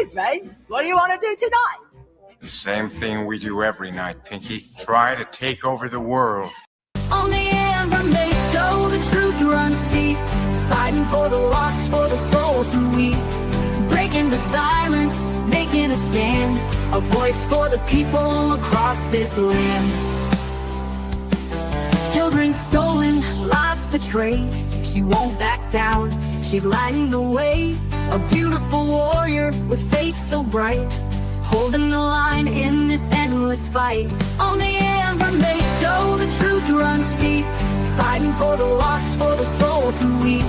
great, right? What do you want to do tonight? The same thing we do every night, Pinky. Try to take over the world. On the amber they show the truth runs deep, fighting for the lost, for the souls who weep, breaking the silence, making a stand, a voice for the people across this land. Children stolen, lives betrayed, she won't back down, she's lighting the way, a beautiful warrior with faith so bright, holding the line in this endless fight. On the amber they show the truth runs deep, fighting for the lost, for the souls who weep,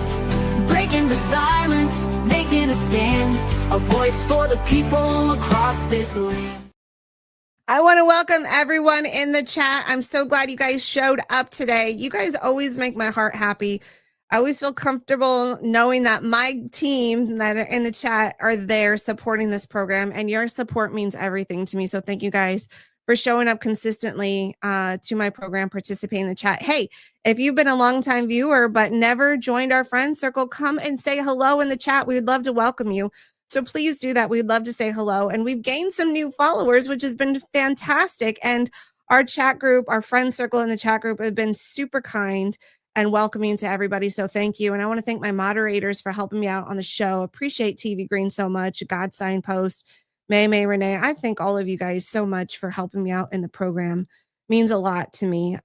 breaking the silence, making a stand, a voice for the people across this land. I want to welcome everyone in the chat. I'm so glad you guys showed up today. You guys always make my heart happy. I always feel comfortable knowing that my team that are in the chat are there supporting this program, and your support means everything to me. So thank you guys for showing up consistently to my program, participating in the chat. Hey, if you've been a longtime viewer but never joined our friend circle, come and say hello in the chat. We would love to welcome you. So please do that. We'd love to say hello. And we've gained some new followers, which has been fantastic. And our chat group, our friend circle in the chat group have been super kind and welcoming to everybody. So thank you. And I want to thank my moderators for helping me out on the show. Appreciate TV Green so much. God Signpost, May Renee. I thank all of you guys so much for helping me out in the program. Means a lot to me.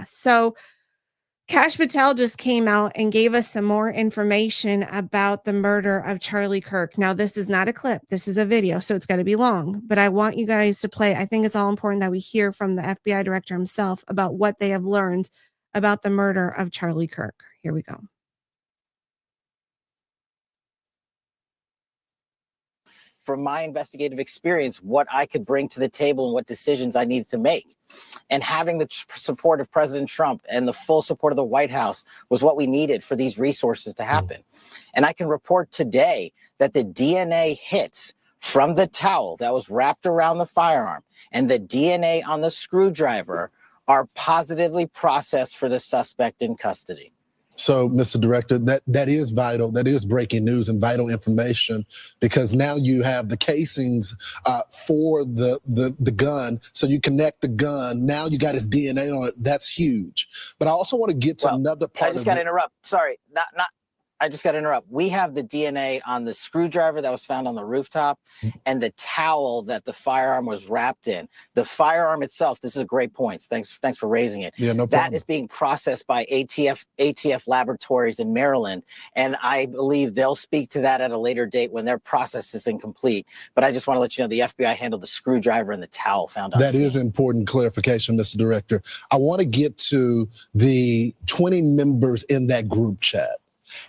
So Kash Patel just came out and gave us some more information about the murder of Charlie Kirk. Now, this is not a clip. This is a video, so it's got to be long. But I want you guys to play. I think it's all important that we hear from the FBI director himself about what they have learned about the murder of Charlie Kirk. Here we go. From my investigative experience, what I could bring to the table and what decisions I needed to make. And having the support of President Trump and the full support of the White House was what we needed for these resources to happen. And I can report today that the DNA hits from the towel that was wrapped around the firearm and the DNA on the screwdriver are positively processed for the suspect in custody. So, Mr. Director, that is vital. That is breaking news and vital information, because now you have the casings for the gun. So you connect the gun. Now you got his DNA on it. That's huge. But I also want to get to another part. I just got to interrupt. Sorry, I just got to interrupt. We have the DNA on the screwdriver that was found on the rooftop and the towel that the firearm was wrapped in. The firearm itself, this is a great point. Thanks for raising it. Yeah, no problem. That is being processed by ATF laboratories in Maryland. And I believe they'll speak to that at a later date when their process is incomplete. But I just want to let you know the FBI handled the screwdriver and the towel found on the scene. That is important clarification, Mr. Director. I want to get to the 20 members in that group chat.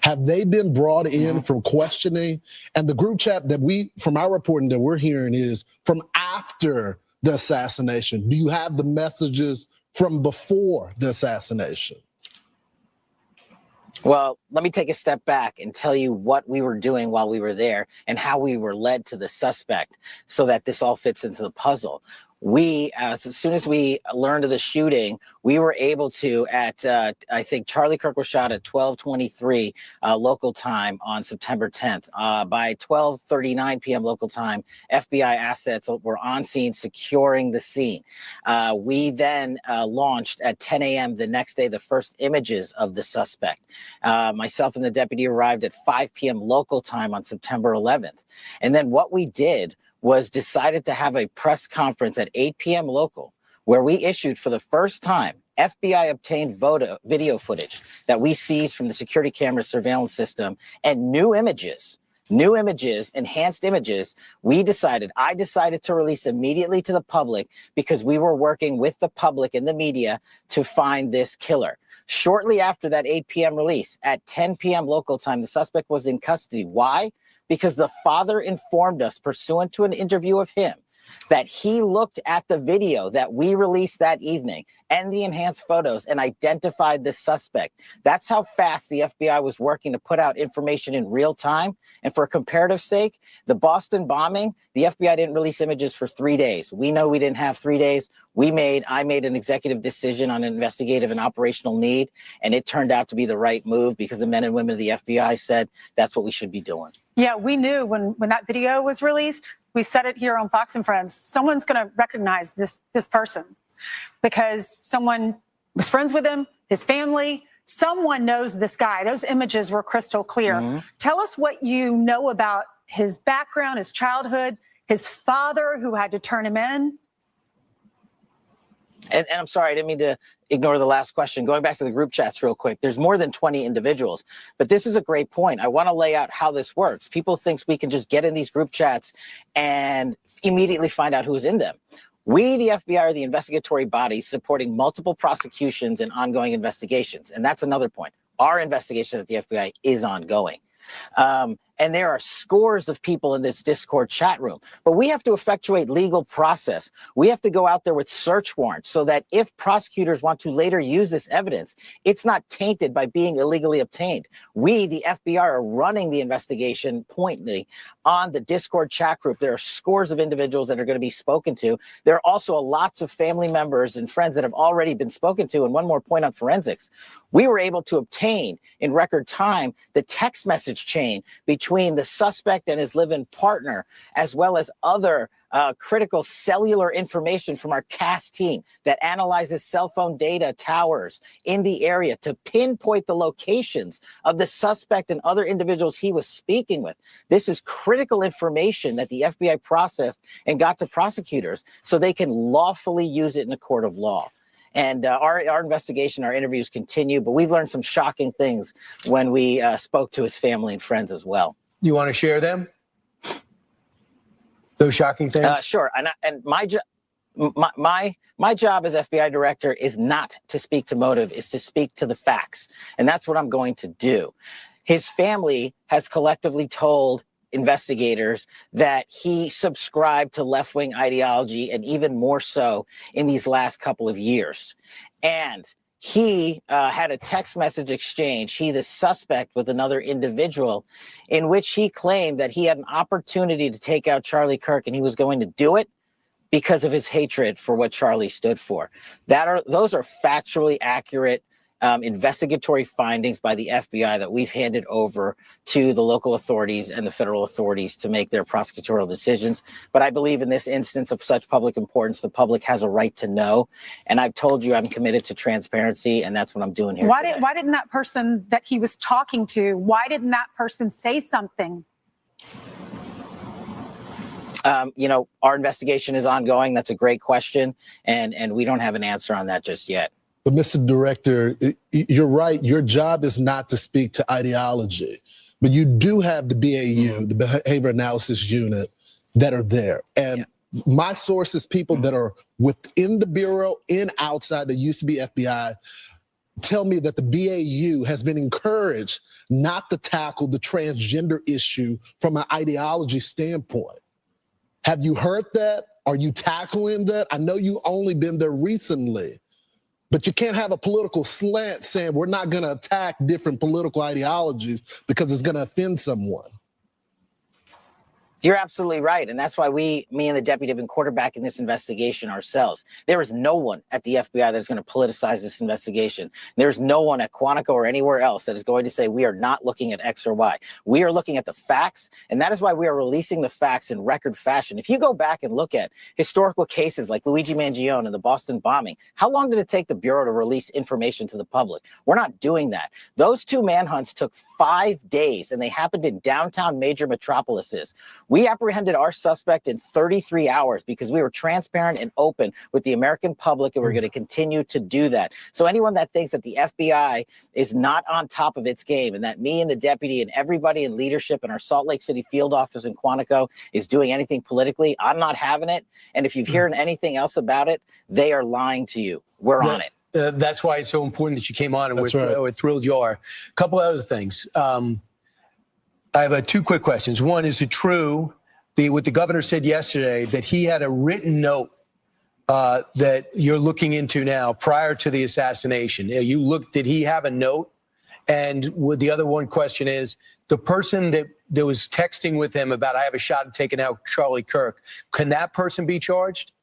Have they been brought in from questioning? And the group chat that from our reporting that we're hearing is from after the assassination. Do you have the messages from before the assassination? Well, let me take a step back and tell you what we were doing while we were there and how we were led to the suspect so that this all fits into the puzzle. We, as soon as we learned of the shooting, we were able to, I think Charlie Kirk was shot at 12:23 local time on September 10th. By 12:39 p.m. local time, FBI assets were on scene securing the scene. We then launched at 10 a.m. the next day the first images of the suspect. Myself and the deputy arrived at 5 p.m. local time on September 11th. And then what we did was decided to have a press conference at 8 p.m. local, where we issued for the first time FBI obtained video footage that we seized from the security camera surveillance system and new images, enhanced images. I decided to release immediately to the public because we were working with the public and the media to find this killer. Shortly after that 8 p.m. release, at 10 p.m. local time, the suspect was in custody. Why? Because the father informed us, pursuant to an interview of him, that he looked at the video that we released that evening and the enhanced photos and identified the suspect. That's how fast the FBI was working to put out information in real time. And for a comparative sake, the Boston bombing, the FBI didn't release images for 3 days. We know we didn't have 3 days. I made an executive decision on an investigative and operational need, and it turned out to be the right move because the men and women of the FBI said that's what we should be doing. Yeah, we knew when that video was released, we said it here on Fox and Friends, someone's going to recognize this person because someone was friends with him, his family, someone knows this guy. Those images were crystal clear. Tell us what you know about his background, his childhood, his father who had to turn him in. And I'm sorry, I didn't mean to ignore the last question. Going back to the group chats real quick, there's more than 20 individuals, but this is a great point. I want to lay out how this works. People think we can just get in these group chats and immediately find out who's in them. We, the FBI, are the investigatory body supporting multiple prosecutions and ongoing investigations. And that's another point. Our investigation at the FBI is ongoing. And there are scores of people in this Discord chat room, but we have to effectuate legal process. We have to go out there with search warrants so that if prosecutors want to later use this evidence, it's not tainted by being illegally obtained. We, the FBI, are running the investigation pointedly on the Discord chat group. There are scores of individuals that are going to be spoken to. There are also lots of family members and friends that have already been spoken to. And one more point on forensics. We were able to obtain in record time the text message chain between the suspect and his live-in partner, as well as other critical cellular information from our CAS team that analyzes cell phone data towers in the area to pinpoint the locations of the suspect and other individuals he was speaking with. This is critical information that the FBI processed and got to prosecutors so they can lawfully use it in a court of law. And our investigation, our interviews continue, but we've learned some shocking things when we spoke to his family and friends as well. You want to share them? Those shocking things? Sure. And my job as FBI director is not to speak to motive, is to speak to the facts. And that's what I'm going to do. His family has collectively told investigators that he subscribed to left-wing ideology, and even more so in these last couple of years. And he had a text message exchange, he, the suspect, with another individual, in which he claimed that he had an opportunity to take out Charlie Kirk, and he was going to do it because of his hatred for what Charlie stood for. Those are factually accurate investigatory findings by the FBI that we've handed over to the local authorities and the federal authorities to make their prosecutorial decisions. But I believe in this instance of such public importance, the public has a right to know. And I've told you I'm committed to transparency, and that's what I'm doing here today. Why didn't that person that he was talking to, why didn't that person say something? Our investigation is ongoing. That's a great question. And we don't have an answer on that just yet. But Mr. Director, you're right. Your job is not to speak to ideology, but you do have the BAU, the Behavior Analysis Unit, that are there. And my sources, people that are within the Bureau and outside that used to be FBI, tell me that the BAU has been encouraged not to tackle the transgender issue from an ideology standpoint. Have you heard that? Are you tackling that? I know you only been there recently. But you can't have a political slant saying we're not going to attack different political ideologies because it's going to offend someone. You're absolutely right. And that's why me and the deputy have been quarterbacking this investigation ourselves. There is no one at the FBI that's going to politicize this investigation. There's no one at Quantico or anywhere else that is going to say we are not looking at X or Y. We are looking at the facts. And that is why we are releasing the facts in record fashion. If you go back and look at historical cases like Luigi Mangione and the Boston bombing, how long did it take the Bureau to release information to the public? We're not doing that. Those two manhunts took 5 days, and they happened in downtown major metropolises. We apprehended our suspect in 33 hours because we were transparent and open with the American public, and we're going to continue to do that. So anyone that thinks that the FBI is not on top of its game and that me and the deputy and everybody in leadership in our Salt Lake City field office in Quantico is doing anything politically, I'm not having it. And if you've heard anything else about it, they are lying to you. We're on it. That's why it's so important that you came on, and That's we're thrilled you are. A couple other things. I have 2 quick questions. One, is it true what the governor said yesterday that he had a written note that you're looking into now prior to the assassination? Did he have a note? And the other one question is, the person that was texting with him about I have a shot at taking out Charlie Kirk, can that person be charged?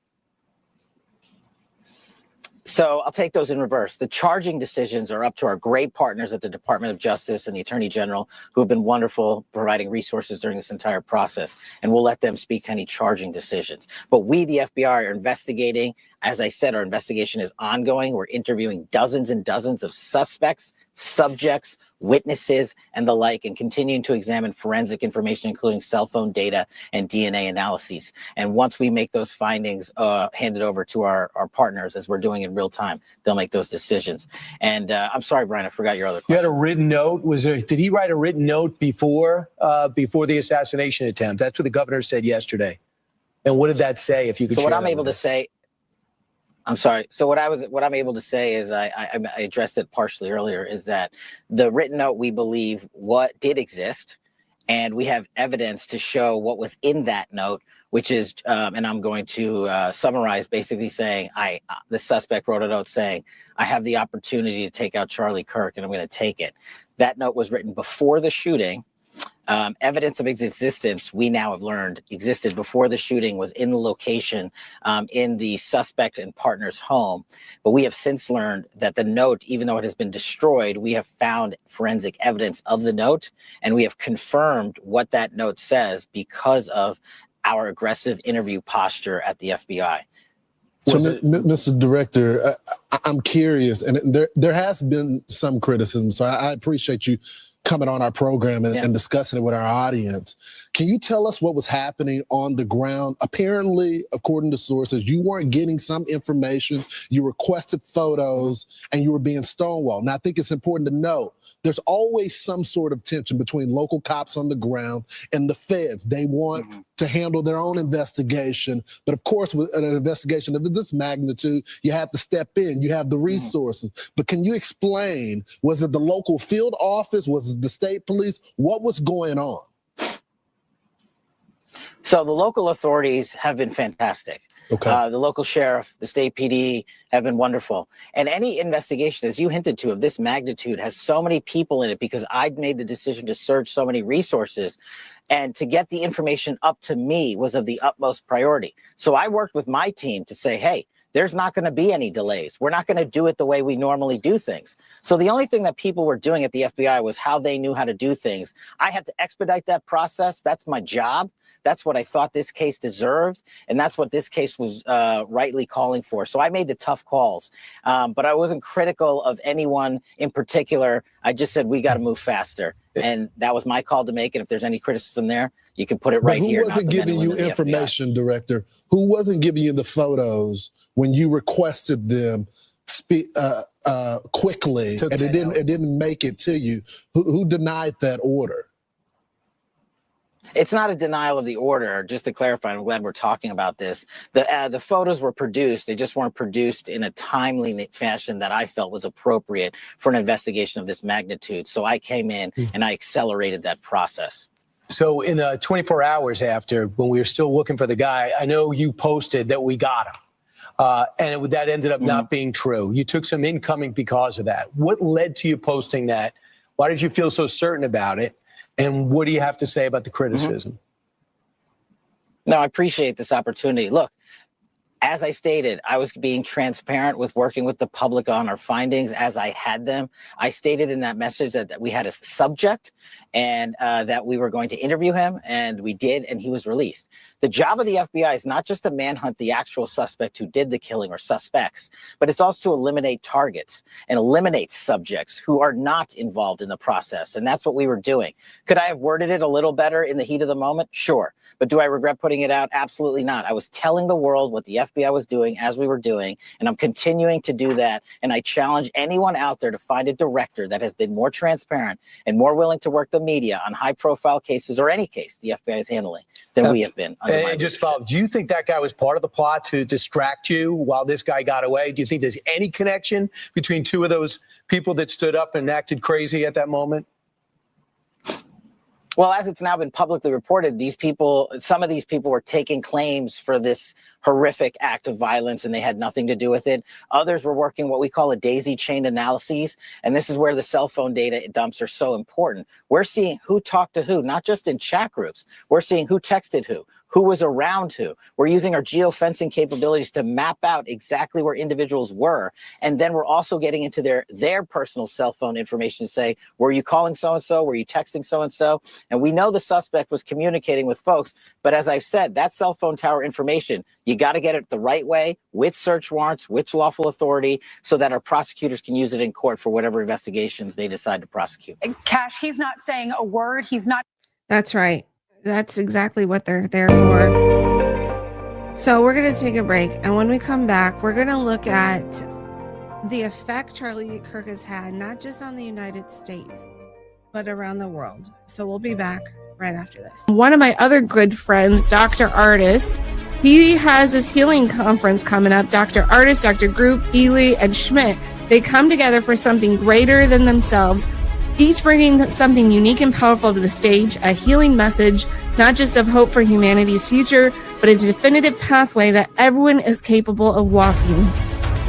So I'll take those in reverse. The charging decisions are up to our great partners at the Department of Justice and the Attorney General, who have been wonderful providing resources during this entire process. And we'll let them speak to any charging decisions. But we, the FBI, are investigating. As I said, our investigation is ongoing. We're interviewing dozens and dozens of suspects, subjects, witnesses, and the like, and continuing to examine forensic information, including cell phone data and DNA analyses. And once we make those findings, hand it over to our partners, as we're doing in real time, they'll make those decisions. And I'm sorry, Brian, I forgot your other question. You had a written note. Did he write a written note before the assassination attempt? That's what the governor said yesterday. And what did that say? If you could. So what I'm able to say. I'm sorry. So what I'm able to say is I addressed it partially earlier, is that the written note, we believe, what did exist, and we have evidence to show what was in that note, which is, and I'm going to summarize, basically saying the suspect wrote a note saying, I have the opportunity to take out Charlie Kirk, and I'm going to take it. That note was written before the shooting. Evidence of its existence, we now have learned, existed before the shooting, was in the location in the suspect and partner's home. But we have since learned that the note, even though it has been destroyed, we have found forensic evidence of the note, and we have confirmed what that note says because of our aggressive interview posture at the FBI. So, Mr. Director, I'm curious, and there has been some criticism, so I appreciate you coming on our program and discussing it with our audience. Can you tell us what was happening on the ground? Apparently, according to sources, you weren't getting some information, you requested photos, and you were being stonewalled. Now, I think it's important to note, there's always some sort of tension between local cops on the ground and the feds. They want to handle their own investigation, but of course, with an investigation of this magnitude, you have to step in, you have the resources. But can you explain, was it the local field office, was it the state police? What was going on? So the local authorities have been fantastic. Okay. The local sheriff, the state PD have been wonderful. And any investigation, as you hinted to, of this magnitude has so many people in it because I'd made the decision to surge so many resources. And to get the information up to me was of the utmost priority. So I worked with my team to say, hey, there's not going to be any delays. We're not going to do it the way we normally do things. So the only thing that people were doing at the FBI was how they knew how to do things. I had to expedite that process. That's my job. That's what I thought this case deserved. And that's what this case was rightly calling for. So I made the tough calls. But I wasn't critical of anyone in particular. I just said, we got to move faster. And that was my call to make. And if there's any criticism there, you can put it right here. Who wasn't giving you information, Director? Who wasn't giving you the photos when you requested them quickly and it didn't make it to you? Who denied that order? It's not a denial of the order. Just to clarify, I'm glad we're talking about this. The photos were produced. They just weren't produced in a timely fashion that I felt was appropriate for an investigation of this magnitude. So I came in and I accelerated that process. So in the 24 hours after, when we were still looking for the guy, I know you posted that we got him. And that ended up not being true. You took some incoming because of that. What led to you posting that? Why did you feel so certain about it? And what do you have to say about the criticism? No, I appreciate this opportunity. Look, as I stated, I was being transparent with working with the public on our findings as I had them. I stated in that message that we had a subject and that we were going to interview him, and we did, and he was released. The job of the FBI is not just to manhunt the actual suspect who did the killing or suspects, but it's also to eliminate targets and eliminate subjects who are not involved in the process. And that's what we were doing. Could I have worded it a little better in the heat of the moment? Sure. But do I regret putting it out? Absolutely not. I was telling the world what the FBI was doing as we were doing, and I'm continuing to do that. And I challenge anyone out there to find a director that has been more transparent and more willing to work the media on high-profile cases, or any case the FBI is handling, than we have been. And just follow, do you think that guy was part of the plot to distract you while this guy got away? Do you think there's any connection between two of those people that stood up and acted crazy at that moment? Well, as it's now been publicly reported, these people, some of these people were taking claims for this horrific act of violence and they had nothing to do with it. Others were working what we call a daisy chain analyses. And this is where the cell phone data dumps are so important. We're seeing who talked to who, not just in chat groups. We're seeing who texted who was around who. We're using our geofencing capabilities to map out exactly where individuals were. And then we're also getting into their personal cell phone information to say, were you calling so-and-so? Were you texting so-and-so? And we know the suspect was communicating with folks. But as I've said, that cell phone tower information, you got to get it the right way with search warrants, with lawful authority, so that our prosecutors can use it in court for whatever investigations they decide to prosecute. Cash, he's not saying a word. He's not. That's right. That's exactly what they're there for. So we're going to take a break. And when we come back, we're going to look at the effect Charlie Kirk has had, not just on the United States, but around the world. So we'll be back right after this. One of my other good friends, Dr. Artis, he has this healing conference coming up. Dr. Artis, Dr. Group, Ely, and Schmidt, they come together for something greater than themselves, each bringing something unique and powerful to the stage, a healing message, not just of hope for humanity's future, but a definitive pathway that everyone is capable of walking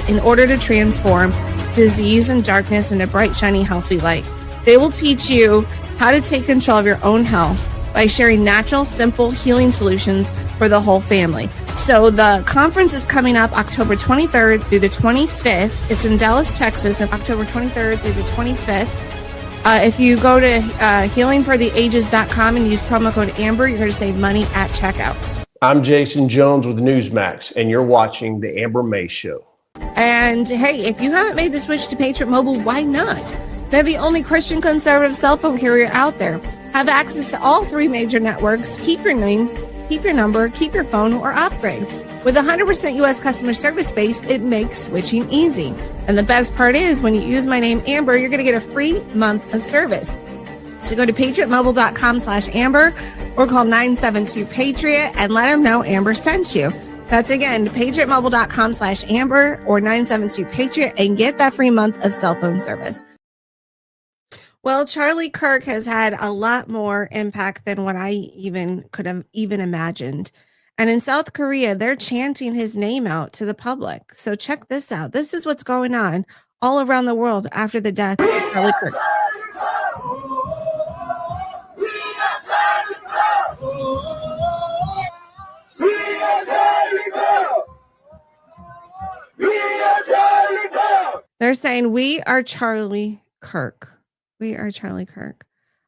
in order to transform disease and darkness into bright, shiny, healthy light. They will teach you how to take control of your own health by sharing natural, simple healing solutions for the whole family. So the conference is coming up October 23rd through the 25th. It's in Dallas, Texas, October 23rd through the 25th. If you go to healingfortheages.com and use promo code AMBER, you're going to save money at checkout. I'm Jason Jones with Newsmax, and you're watching The Amber May Show. And hey, if you haven't made the switch to Patriot Mobile, why not? They're the only Christian conservative cell phone carrier out there. Have access to all 3 major networks. Keep your name, keep your number, keep your phone, or upgrade. With 100% U.S. customer service base, it makes switching easy. And the best part is, when you use my name, Amber, you're going to get a free month of service. So go to patriotmobile.com/Amber or call 972-PATRIOT and let them know Amber sent you. That's again, patriotmobile.com/Amber or 972-PATRIOT and get that free month of cell phone service. Well, Charlie Kirk has had a lot more impact than what I could have imagined. And in South Korea, they're chanting his name out to the public. So check this out. This is what's going on all around the world after the death of Charlie Kirk. They're saying, we are Charlie Kirk. We are Charlie Kirk.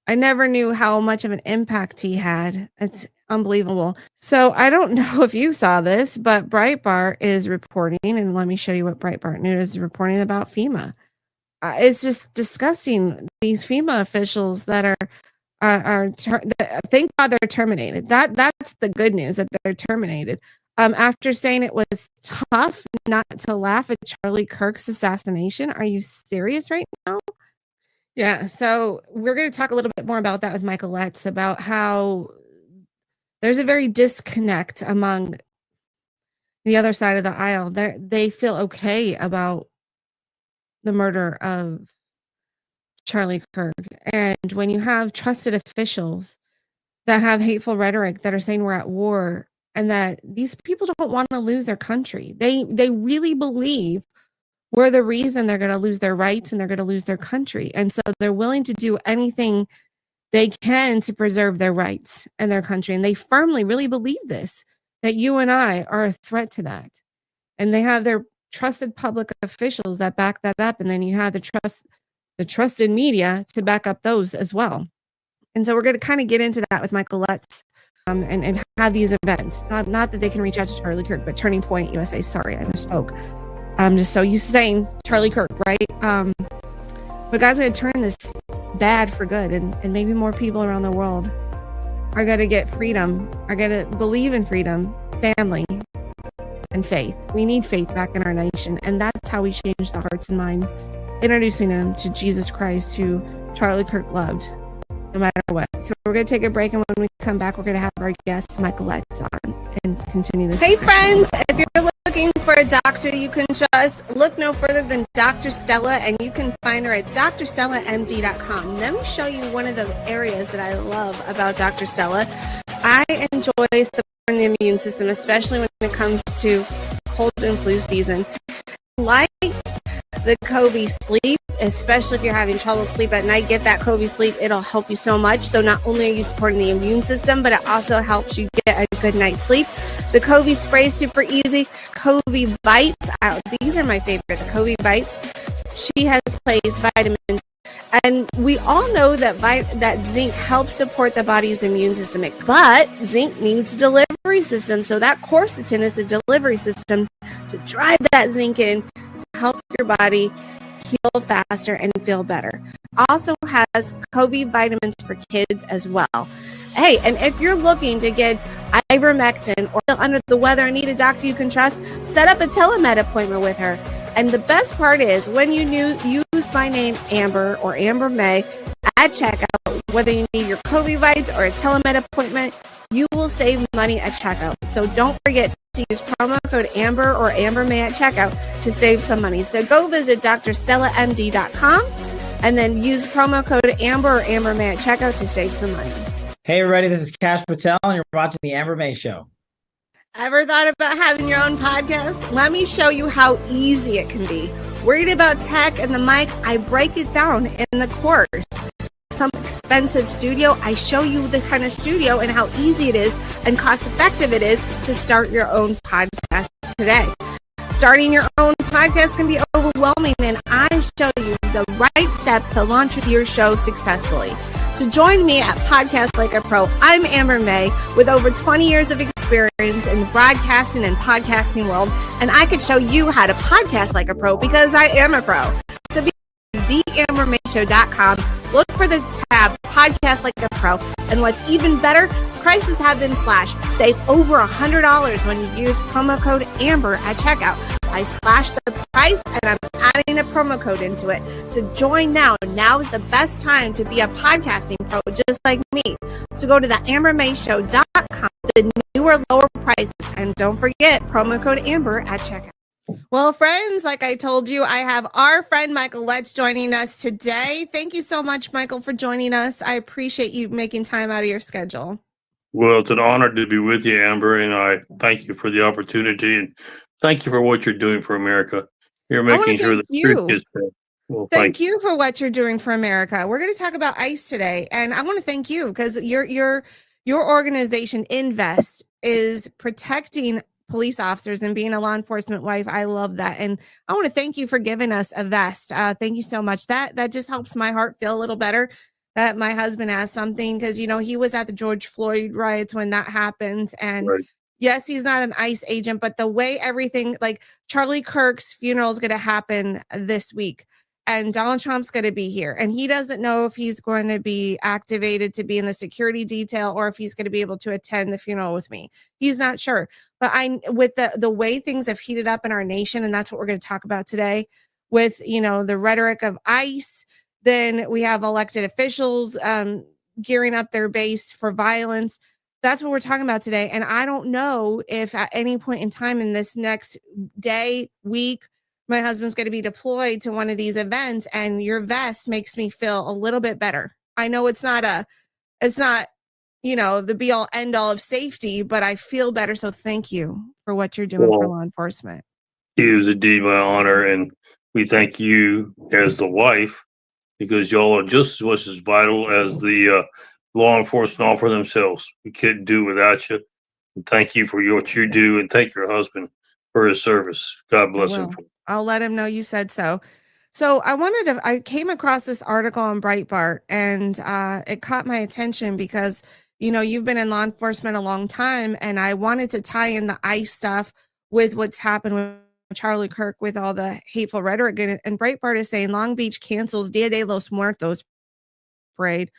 I never knew how much of an impact he had. It's unbelievable. So I don't know if you saw this, but Breitbart is reporting, and let me show you what Breitbart News is reporting about FEMA. It's just disgusting. These FEMA officials that thank God they're terminated. That's the good news, that they're terminated. After saying it was tough not to laugh at Charlie Kirk's assassination. Are you serious right now? Yeah, so we're going to talk a little bit more about that with Michael Letts, about how there's a very disconnect among the other side of the aisle. They feel okay about the murder of Charlie Kirk. And when you have trusted officials that have hateful rhetoric that are saying we're at war and that these people don't want to lose their country, they really believe we're the reason they're going to lose their rights and they're going to lose their country. And so they're willing to do anything they can to preserve their rights and their country. And they firmly really believe this, that you and I are a threat to that. And they have their trusted public officials that back that up. And then you have the trusted media to back up those as well. And so we're going to kind of get into that with Michael Letts and have these events. Not that they can reach out to Charlie Kirk, but Turning Point USA. Sorry, I misspoke. Just so used to saying Charlie Kirk, right? But God's going to turn this bad for good, and maybe more people around the world are going to get freedom, are going to believe in freedom, family, and faith. We need faith back in our nation, and that's how we change the hearts and minds, introducing them to Jesus Christ, who Charlie Kirk loved, no matter what. So we're going to take a break, and when we come back, we're going to have our guest, Michael Letts, on and continue this discussion. Friends, if you're looking for a doctor you can trust, look no further than Dr. Stella, and you can find her at drstellamd.com. Let me show you one of the areas that I love about Dr. Stella. I enjoy the immune system, especially when it comes to cold and flu season. Like the COVID sleep, especially if you're having trouble sleep at night, get that COVID sleep. It'll help you so much. So not only are you supporting the immune system, but it also helps you get a good night's sleep. The COVID spray is super easy. COVID bites, these are my favorite. The COVID bites. She has placed vitamins. And we all know that that zinc helps support the body's immune system, but zinc needs delivery system. So that quercetin is the delivery system to drive that zinc in to help your body heal faster and feel better. Also has COVID vitamins for kids as well. Hey, and if you're looking to get ivermectin or under the weather and need a doctor you can trust, set up a telemed appointment with her. And the best part is when you use my name, Amber or Amber May, at checkout, whether you need your COVID vites or a telemed appointment, you will save money at checkout. So don't forget to use promo code Amber or Amber May at checkout to save some money. So go visit drstellamd.com and then use promo code Amber or Amber May at checkout to save some money. Hey everybody, this is Cash Patel and you're watching the Amber May Show. Ever thought about having your own podcast? Let me show you how easy it can be. Worried about tech and the mic? I break it down in the course. Some expensive studio? I show you the kind of studio and how easy it is and cost effective it is to start your own podcast today. Starting your own podcast can be overwhelming, and I show you the right steps to launch your show successfully. So join me at Podcast Like a Pro. I'm Amber May with over 20 years of experience in the broadcasting and podcasting world, and I could show you how to podcast like a pro because I am a pro. So be theambermayshow.com. Look for the tab Podcast Like a Pro, and what's even better, prices have been slashed. Save over $100 when you use promo code Amber at checkout. I slashed the price and I'm adding a promo code into it. So join now. Now is the best time to be a podcasting pro just like me. So go to theambermayshow.com, the newer, lower prices, and don't forget promo code Amber at checkout. Well, friends, like I told you, I have our friend Michael Letts joining us today. Thank you so much, Michael, for joining us. I appreciate you making time out of your schedule. Well, it's an honor to be with you, Amber, and I thank you for the opportunity and thank you for what you're doing for America. You're making sure the truth is said. Well, thank you for what you're doing for America. We're going to talk about ICE today, and I want to thank you because your organization, Invest, is protecting police officers and being a law enforcement wife. I love that, and I want to thank you for giving us a vest. Thank you so much. That just helps my heart feel a little better that my husband has something, because he was at the George Floyd riots when that happened, and right. Yes, he's not an ICE agent, but the way everything, like Charlie Kirk's funeral is going to happen this week, and Donald Trump's going to be here, and he doesn't know if he's going to be activated to be in the security detail or if he's going to be able to attend the funeral with me. He's not sure, but with the way things have heated up in our nation, and that's what we're going to talk about today with, the rhetoric of ICE. Then we have elected officials gearing up their base for violence. That's what we're talking about today. And I don't know if at any point in time in this next day, week, my husband's going to be deployed to one of these events, and your vest makes me feel a little bit better. I know it's not the be all end all of safety, but I feel better. So thank you for what you're doing for law enforcement. It was indeed my honor. And we thank you as the wife, because y'all are just as much as vital as the law enforcement offer themselves. We couldn't do without you. And thank you for what you do, and thank your husband for his service. God bless him. I'll let him know you said so. So I came across this article on Breitbart, and it caught my attention because, you've been in law enforcement a long time, and I wanted to tie in the ICE stuff with what's happened with Charlie Kirk with all the hateful rhetoric. And Breitbart is saying Long Beach cancels Dia de los Muertos parade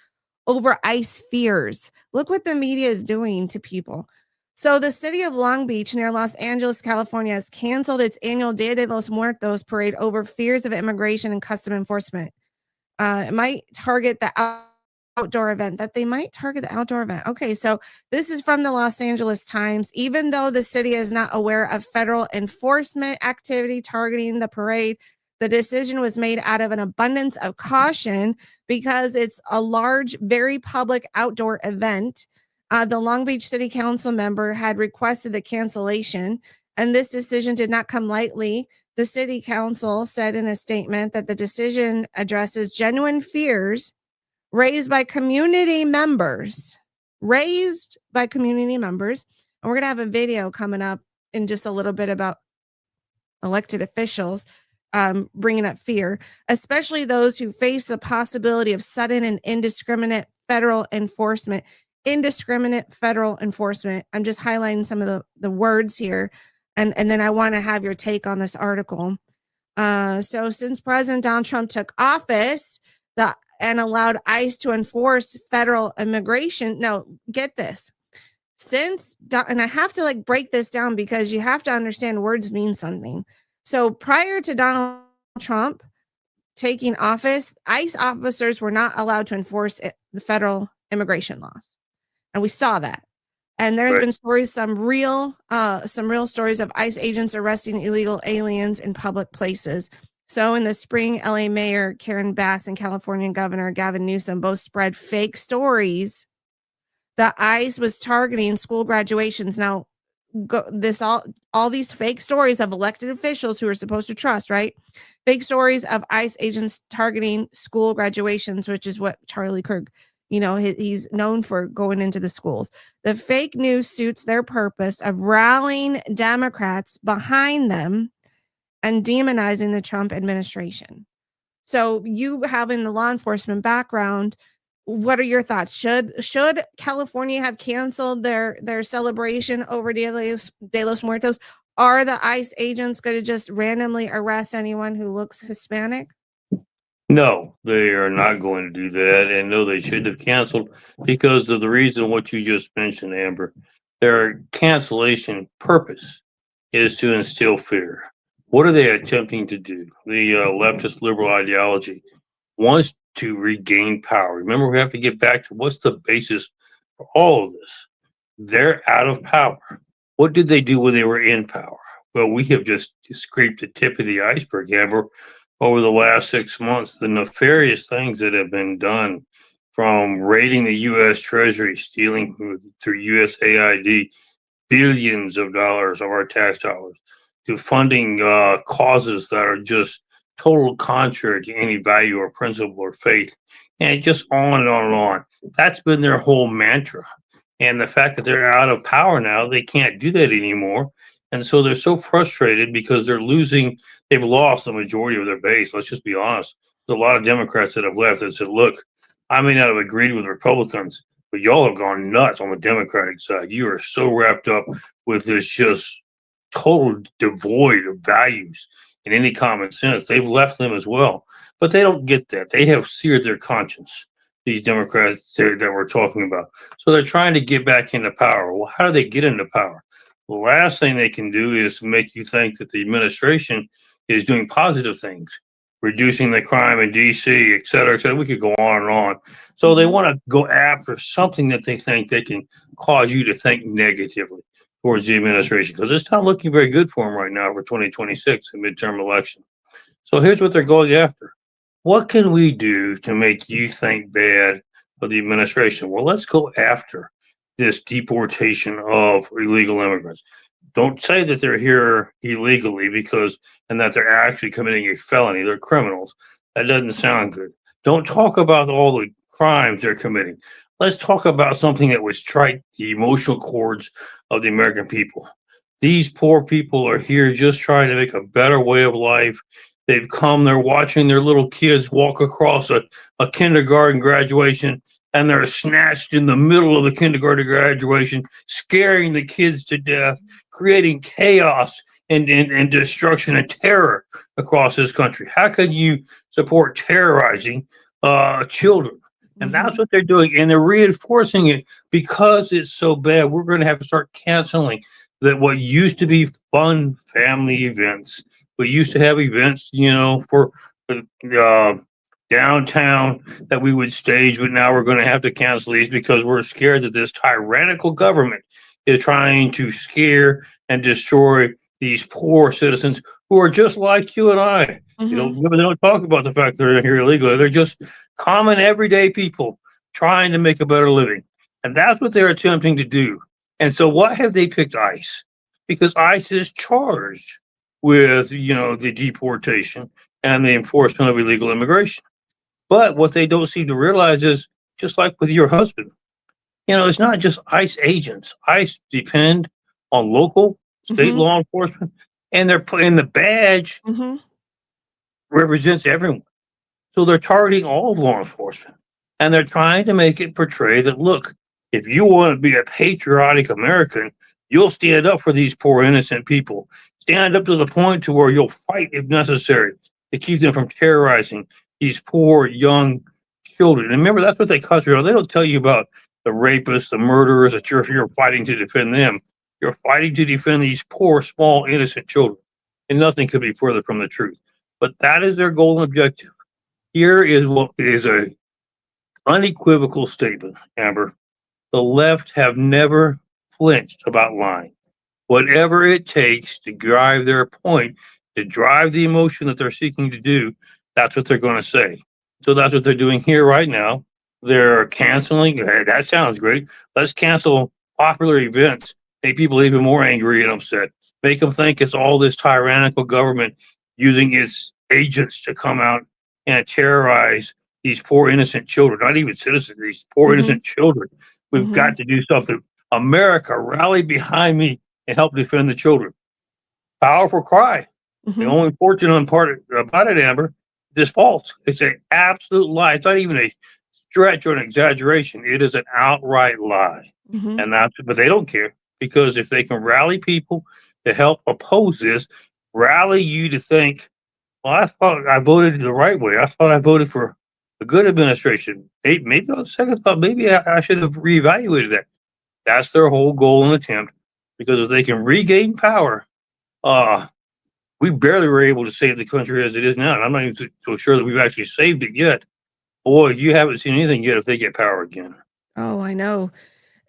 over ICE fears. Look what the media is doing to people. So the city of Long Beach near Los Angeles, California, has canceled its annual Dia de los Muertos parade over fears of immigration and custom enforcement. It might target the outdoor event. Okay, so this is from the Los Angeles Times. Even though the city is not aware of federal enforcement activity targeting the parade, the decision was made out of an abundance of caution because it's a large, very public outdoor event. The Long Beach City Council member had requested a cancellation, and this decision did not come lightly. The city council said in a statement that the decision addresses genuine fears raised by community members. And we're going to have a video coming up in just a little bit about elected officials bringing up fear, especially those who face the possibility of sudden and indiscriminate federal enforcement. I'm just highlighting some of the words here, and then I want to have your take on this article. So since President Donald Trump took office and allowed ICE to enforce federal immigration, no, get this. And I have to break this down because you have to understand words mean something. So prior to Donald Trump taking office, ICE officers were not allowed to enforce the federal immigration laws. And we saw that. And there's been stories, some real stories of ICE agents arresting illegal aliens in public places. So in the spring, LA Mayor Karen Bass and California Governor Gavin Newsom both spread fake stories that ICE was targeting school graduations. Now, all these fake stories of elected officials who are supposed to trust, right? Fake stories of ICE agents targeting school graduations, which is what Charlie Kirk, he's known for going into the schools. The fake news suits their purpose of rallying Democrats behind them and demonizing the Trump administration. So you having the law enforcement background, what are your thoughts? Should California have canceled their celebration over Dia de los Muertos? Are the ICE agents going to just randomly arrest anyone who looks Hispanic? No, they are not going to do that. And no, they shouldn't have canceled because of the reason what you just mentioned, Amber. Their cancellation purpose is to instill fear. What are they attempting to do? The leftist liberal ideology wants to regain power. Remember, we have to get back to what's the basis for all of this. They're out of power. What did they do when they were in power? Well, we have just scraped the tip of the iceberg, Amber, over the last 6 months. The nefarious things that have been done, from raiding the U.S. Treasury, stealing through USAID billions of dollars of our tax dollars, to funding causes that are just total contrary to any value or principle or faith, and just on and on and on. That's been their whole mantra. And the fact that they're out of power now, they can't do that anymore. And so they're so frustrated because they've lost the majority of their base. Let's just be honest. There's a lot of Democrats that have left that said, look, I may not have agreed with Republicans, but y'all have gone nuts on the Democratic side. You are so wrapped up with this just total devoid of values and any common sense. They've left them as well. But they don't get that. They have seared their conscience, these Democrats that we're talking about. So they're trying to get back into power. Well, how do they get into power? The last thing they can do is make you think that the administration is doing positive things, reducing the crime in D.C., et cetera, et cetera. We could go on and on. So they want to go after something that they think they can cause you to think negatively towards the administration, because it's not looking very good for them right now for 2026, a midterm election. So here's what they're going after. What can we do to make you think bad of the administration? Well, let's go after this deportation of illegal immigrants. Don't say that they're here illegally and that they're actually committing a felony. They're criminals. That doesn't sound good. Don't talk about all the crimes they're committing. Let's talk about something that would strike the emotional chords of the American people. These poor people are here just trying to make a better way of life. They're watching their little kids walk across a kindergarten graduation, and they're snatched in the middle of the kindergarten graduation, scaring the kids to death, creating chaos and destruction and terror across this country. How could you support terrorizing children? And that's what they're doing. And they're reinforcing it because it's so bad. We're going to have to start canceling what used to be fun family events. We used to have events, for downtown that we would stage, but now we're going to have to cancel these because we're scared that this tyrannical government is trying to scare and destroy these poor citizens who are just like you and I. They don't talk about the fact they're here illegally. They're just common, everyday people trying to make a better living. And that's what they're attempting to do. And so why have they picked ICE? Because ICE is charged with, the deportation and the enforcement of illegal immigration. But what they don't seem to realize is, just like with your husband, it's not just ICE agents. ICE depend on local, state Mhm. law enforcement, and they're putting the badge Mhm. represents everyone. So they're targeting all of law enforcement. And they're trying to make it portray that, look, if you want to be a patriotic American, you'll stand up for these poor innocent people. Stand up to the point to where you'll fight if necessary to keep them from terrorizing these poor young children. And remember, that's what they concentrate on. They don't tell you about the rapists, the murderers, that you're fighting to defend them. You're fighting to defend these poor, small, innocent children. And nothing could be further from the truth. But that is their goal and objective. Here is what is a unequivocal statement, Amber. The left have never flinched about lying. Whatever it takes to drive their point, to drive the emotion that they're seeking to do, that's what they're going to say. So that's what they're doing here right now. They're canceling. Hey, that sounds great. Let's cancel popular events, make people even more angry and upset, make them think it's all this tyrannical government using its agents to come out and terrorize these poor innocent children, not even citizens, these poor Mhm. innocent children. We've Mhm. got to do something. America, rally behind me and help defend the children. Powerful cry. The Mhm. only fortunate part about it, Amber, is false. It's an absolute lie. It's not even a stretch or an exaggeration. It is an outright lie. Mhm. And but they don't care, because if they can rally people to help oppose this, rally you to think, well, I thought I voted the right way. I thought I voted for a good administration. Maybe on second thought, maybe I should have reevaluated that. That's their whole goal and attempt. Because if they can regain power, uh, we barely were able to save the country as it is now. And I'm not even so sure that we've actually saved it yet. Boy, you haven't seen anything yet if they get power again. Oh, I know.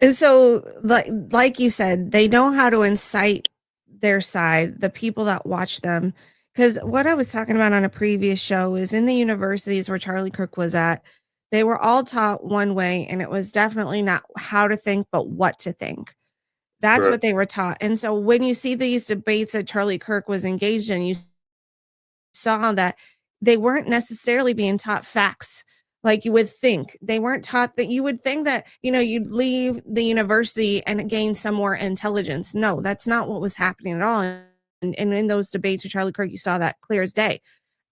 And so, like you said, they know how to incite their side, the people that watch them. Because what I was talking about on a previous show is in the universities where Charlie Kirk was at, they were all taught one way, and it was definitely not how to think, but what to think. That's Right. what they were taught. And so, when you see these debates that Charlie Kirk was engaged in, you saw that they weren't necessarily being taught facts like you would think. They weren't taught that. You would think that, you'd leave the university and gain some more intelligence. No, that's not what was happening at all. And in those debates with Charlie Kirk, you saw that clear as day.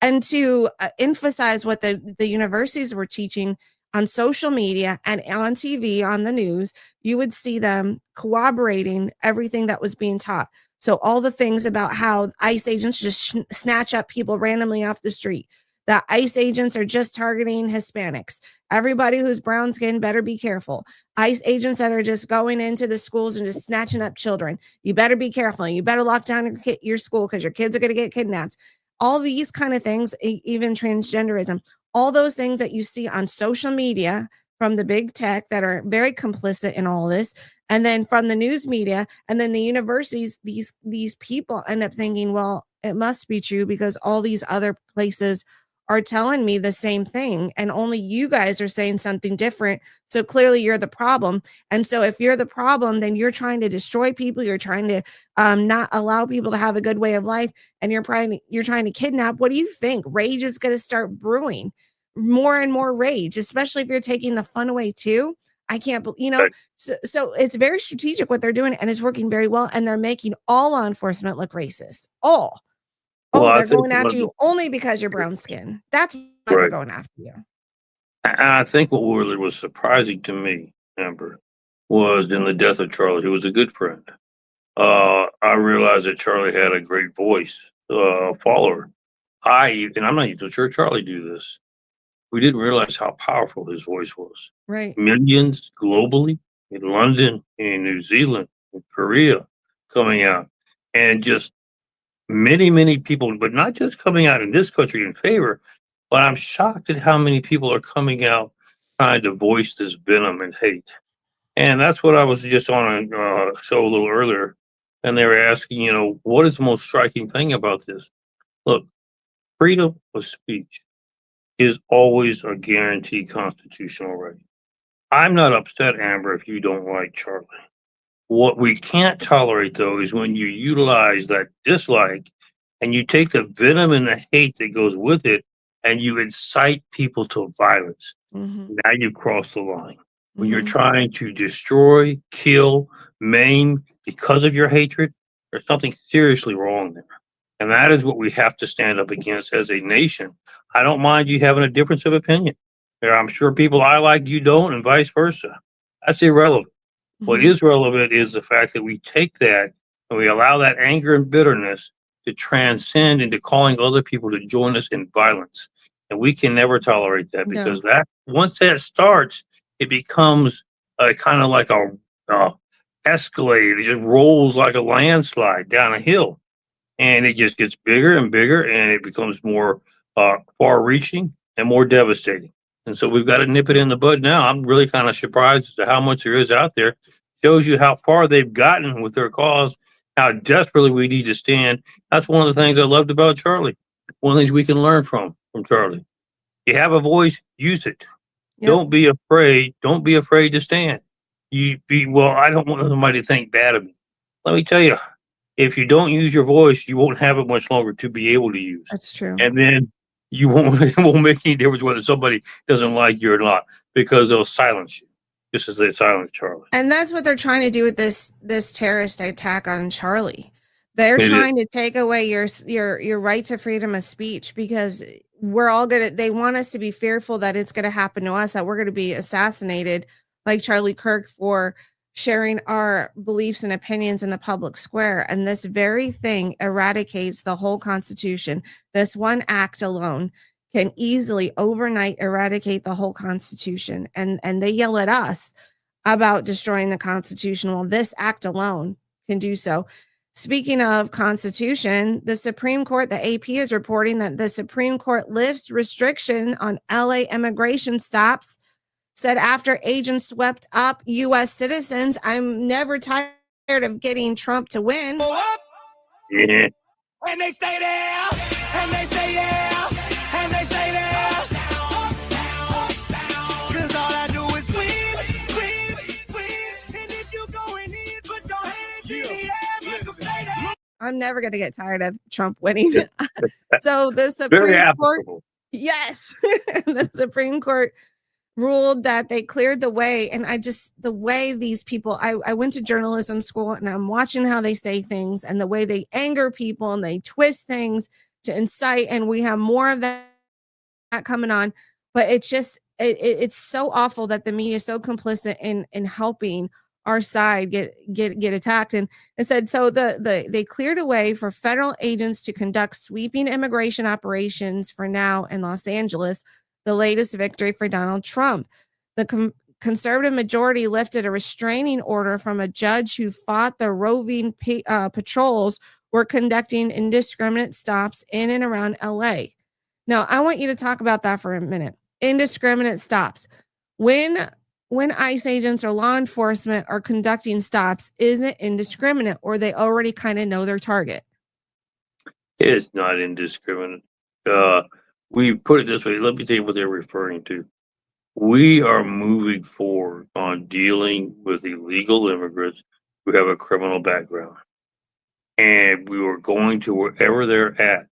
And to emphasize what the universities were teaching on social media and on TV, on the news, you would see them corroborating everything that was being taught. So all the things about how ICE agents just snatch up people randomly off the street, that ICE agents are just targeting Hispanics. Everybody who's brown skinned better be careful. ICE agents that are just going into the schools and just snatching up children. You better be careful. You better lock down your school because your kids are going to get kidnapped. All these kind of things, even transgenderism, all those things that you see on social media from the big tech that are very complicit in all this, and then from the news media, and then the universities, these people end up thinking, well, it must be true because all these other places are telling me the same thing, and only you guys are saying something different. So clearly you're the problem. And so if you're the problem, then you're trying to destroy people. You're trying to not allow people to have a good way of life, and you're trying to kidnap. What do you think? Rage is going to start brewing, more and more rage, especially if you're taking the fun away too. I can't believe, Right. so it's very strategic what they're doing, and it's working very well. And they're making all law enforcement look racist. All. Well, Oh, I they're think going after you only because you're brown skin. That's why they're right. going after you. And I think what really was surprising to me, Amber, was in the death of Charlie, who was a good friend. I realized that Charlie had a great voice, follower. And I'm not even sure Charlie knew this. We didn't realize how powerful his voice was. Right. Millions globally, in London, in New Zealand, in Korea, coming out, and just many, many people, but not just coming out in this country in favor, but I'm shocked at how many people are coming out trying to voice this venom and hate. And that's what I was just on a show a little earlier, and they were asking, what is the most striking thing about this? Look, freedom of speech is always a guaranteed constitutional right. I'm not upset, Amber, if you don't like Charlie. What we can't tolerate, though, is when you utilize that dislike and you take the venom and the hate that goes with it and you incite people to violence. Mhm. Now you've crossed the line. When you're Mhm. trying to destroy, kill, maim because of your hatred, there's something seriously wrong there. And that is what we have to stand up against as a nation. I don't mind you having a difference of opinion. I'm sure people I like you don't, and vice versa. That's irrelevant. What Mhm. is relevant is the fact that we take that and we allow that anger and bitterness to transcend into calling other people to join us in violence. And we can never tolerate that, No. because that once that starts, it becomes kind of like a escalade. It just rolls like a landslide down a hill, and it just gets bigger and bigger, and it becomes more far-reaching and more devastating. And so we've got to nip it in the bud now. I'm really kind of surprised as to how much there is out there. Shows you how far they've gotten with their cause, how desperately we need to stand. That's one of the things I loved about Charlie. One of the things we can learn from Charlie. You have a voice, use it. Yep. Don't be afraid. Don't be afraid to stand. Well, I don't want somebody to think bad of me. Let me tell you, if you don't use your voice, you won't have it much longer to be able to use. That's true. And then you won't it won't make any difference whether somebody doesn't like you or not, because they'll silence you, just as they silence Charlie. And that's what they're trying to do with this terrorist attack on Charlie. They're It is. trying to take away your right to freedom of speech, because we're all they want us to be fearful that it's gonna happen to us, that we're gonna be assassinated like Charlie Kirk for sharing our beliefs and opinions in the public square. And this very thing eradicates the whole Constitution. This one act alone can easily overnight eradicate the whole Constitution. And they yell at us about destroying the Constitution. Well, this act alone can do so. Speaking of Constitution, the Supreme Court, the AP is reporting that the Supreme Court lifts restriction on LA immigration stops, said after agents swept up U.S. citizens. I'm never tired of getting Trump to win. Yeah. And they stay there, and they say yeah, and they say there. Cause all I do is win. And if you going in, put your hands in the air, make them stay there. I'm never going to get tired of Trump winning. So the Very Supreme Court, applicable. yes, the Supreme Court ruled that they cleared the way. And the way these people, I went to journalism school, and I'm watching how they say things and the way they anger people and they twist things to incite. And we have more of that coming on, but it's so awful that the media is so complicit in helping our side get attacked. And it said, so they cleared a way for federal agents to conduct sweeping immigration operations for now in Los Angeles, the latest victory for Donald Trump. The conservative majority lifted a restraining order from a judge who fought the roving patrols were conducting indiscriminate stops in and around LA. Now, I want you to talk about that for a minute. Indiscriminate stops. When ICE agents or law enforcement are conducting stops, isn't indiscriminate, or they already kind of know their target? It's not indiscriminate. We put it this way. Let me tell you what they're referring to. We are moving forward on dealing with illegal immigrants who have a criminal background. And we are going to wherever they're at,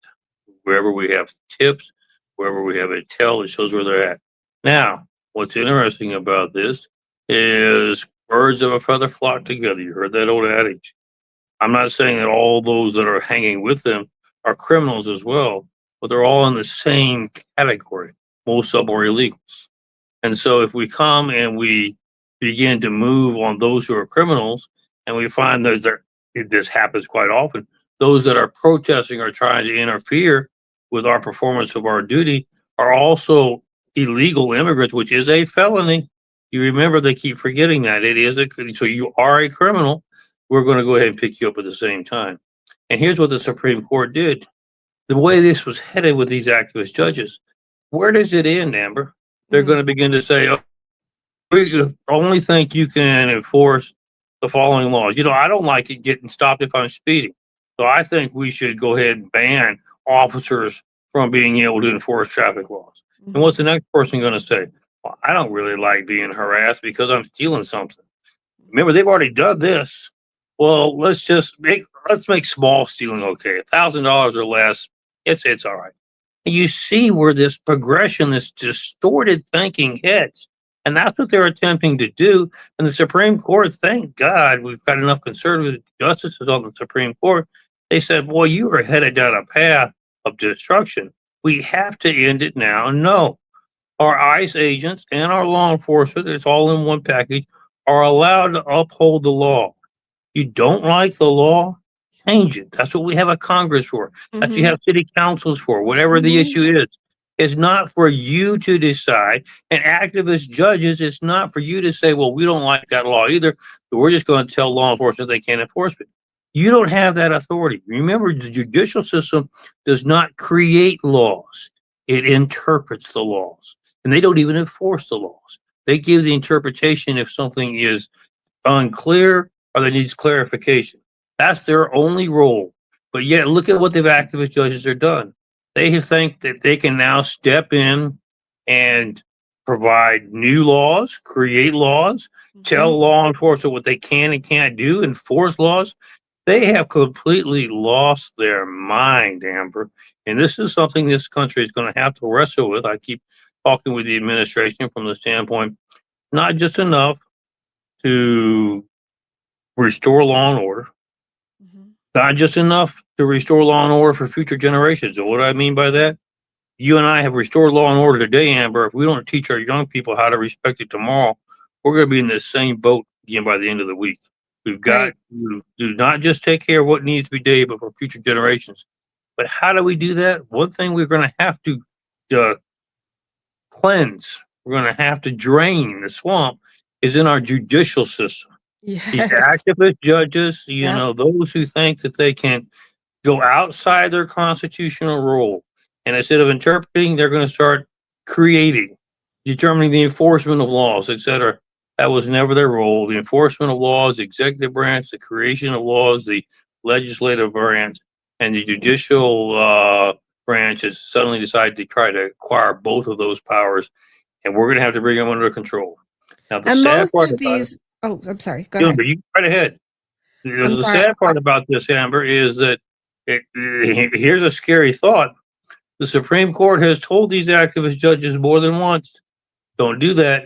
wherever we have tips, wherever we have intel that shows where they're at. Now, what's interesting about this is birds of a feather flock together. You heard that old adage. I'm not saying that all those that are hanging with them are criminals as well, but they're all in the same category. Most of them are illegals. And so if we come and we begin to move on those who are criminals, and we find those that, this happens quite often, those that are protesting or trying to interfere with our performance of our duty are also illegal immigrants, which is a felony. You remember, they keep forgetting that. It is so you are a criminal. We're going to go ahead and pick you up at the same time. And here's what the Supreme Court did. The way this was headed with these activist judges, where does it end, Amber? They're going to begin to say, oh, we only think you can enforce the following laws. I don't like it getting stopped if I'm speeding. So I think we should go ahead and ban officers from being able to enforce traffic laws. And what's the next person going to say? Well, I don't really like being harassed because I'm stealing something. Remember, they've already done this. Well, let's make small stealing okay. $1,000 or less, it's all right. And you see where this progression, this distorted thinking heads. And that's what they're attempting to do. And the Supreme Court, thank God, we've got enough conservative justices on the Supreme Court. They said, boy, you are headed down a path of destruction. We have to end it now. No, our ICE agents and our law enforcement, it's all in one package, are allowed to uphold the law. You don't like the law, change it. That's what we have a Congress for. That's what you have city councils for, whatever the issue is. It's not for you to decide. And activist judges, it's not for you to say, well, we don't like that law either. So we're just going to tell law enforcement they can't enforce it. You don't have that authority. Remember, the judicial system does not create laws. It interprets the laws. And they don't even enforce the laws. They give the interpretation if something is unclear or that needs clarification. That's their only role. But yet, look at what the activist judges are done. They think that they can now step in and provide new laws, create laws, tell law enforcement what they can and can't do, enforce laws. They have completely lost their mind, Amber. And this is something this country is going to have to wrestle with. I keep talking with the administration from the standpoint, not just enough to restore law and order, not just enough to restore law and order for future generations. And what do I mean by that? You and I have restored law and order today, Amber. If we don't teach our young people how to respect it tomorrow, we're going to be in this same boat again by the end of the week. We've got to do not just take care of what needs to be done, but for future generations. But how do we do that? One thing we're going to have to cleanse, we're going to have to drain the swamp is in our judicial system. Yes. These activist judges, you know, those who think that they can go outside their constitutional role. And instead of interpreting, they're going to start creating, determining the enforcement of laws, etc. That was never their role. The enforcement of laws, the executive branch, the creation of laws, the legislative branch, and the judicial branch has suddenly decided to try to acquire both of those powers. And we're going to have to bring them under control. Now, the sad part about it, oh, I'm sorry. Go ahead. but you right ahead. The sad part about this, Amber, is that here's a scary thought. The Supreme Court has told these activist judges more than once, don't do that.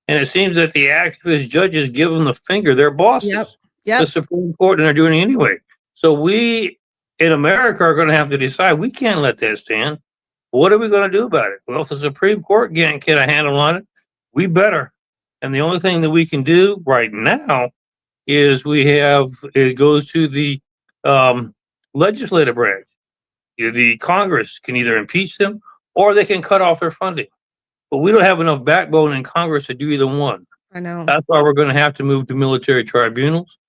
And it seems that the activist judges give them the finger. They're bosses. The Supreme Court, and they're doing it anyway. So we in America are going to have to decide, we can't let that stand. What are we going to do about it? Well, if the Supreme Court can't get a handle on it, we better. And the only thing that we can do right now is it goes to the legislative branch. The Congress can either impeach them or they can cut off their funding. But we don't have enough backbone in Congress to do either one. I know. That's why we're going to have to move to military tribunals.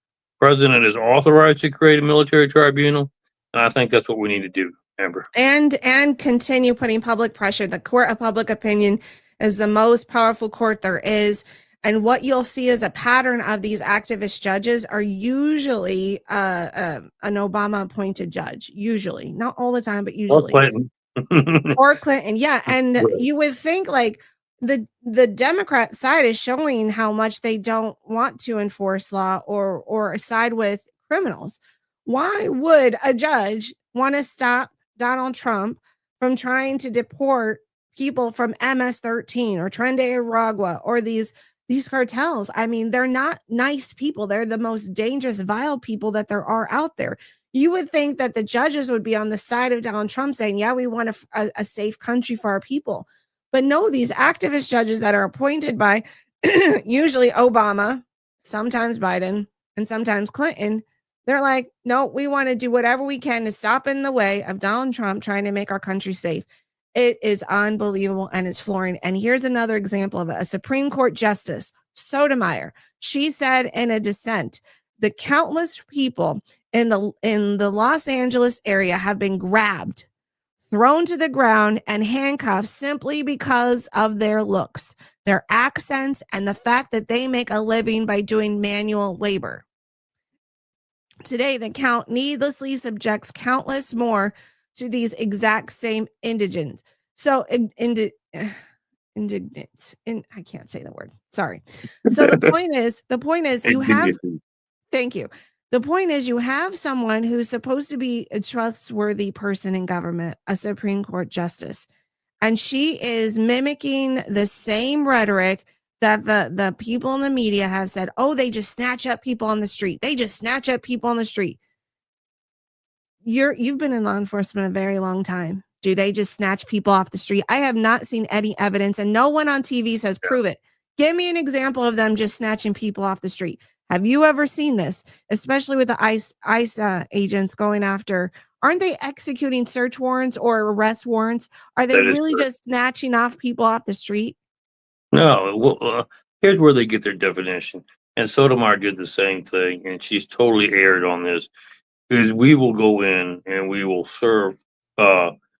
The president is authorized to create a military tribunal. And I think that's what we need to do, Amber. And continue putting public pressure. The court of public opinion is the most powerful court there is. And what you'll see is a pattern of these activist judges are usually an Obama appointed judge, usually, not all the time, but usually. Or Clinton. Or Clinton, yeah. And you would think like the Democrat side is showing how much they don't want to enforce law or side with criminals. Why would a judge want to stop Donald Trump from trying to deport people from MS-13 or Tren de Aragua or these cartels? I mean, they're not nice people. They're the most dangerous, vile people that there are out there. You would think that the judges would be on the side of Donald Trump saying, yeah, we want a safe country for our people. But no, these activist judges that are appointed by usually Obama, sometimes Biden, and sometimes Clinton, they're like, no, we want to do whatever we can to stop in the way of Donald Trump trying to make our country safe. It is unbelievable and it's flooring. And here's another example of it. A Supreme Court Justice, Sotomayor, she said in a dissent, the countless people in the Los Angeles area have been grabbed, thrown to the ground, and handcuffed simply because of their looks, their accents, and the fact that they make a living by doing manual labor. Today, the count needlessly subjects countless more to these exact same indigents. So indignant. I can't say the word. Sorry. So the point is you have, thank you. The point is you have someone who's supposed to be a trustworthy person in government, a Supreme Court justice, and she is mimicking the same rhetoric that the people in the media have said. Oh, they just snatch up people on the street. They just snatch up people on the street. You've been in law enforcement a very long time. Do they just snatch people off the street? I have not seen any evidence, and no one on TV says prove it. Give me an example of them just snatching people off the street. Have you ever seen this? Especially with the ICE agents going after, aren't they executing search warrants or arrest warrants? Are they really just snatching off people off the street? No. Well, here's where they get their definition. And Sotomayor did the same thing, and she's totally erred on this. Is we will go in and we will serve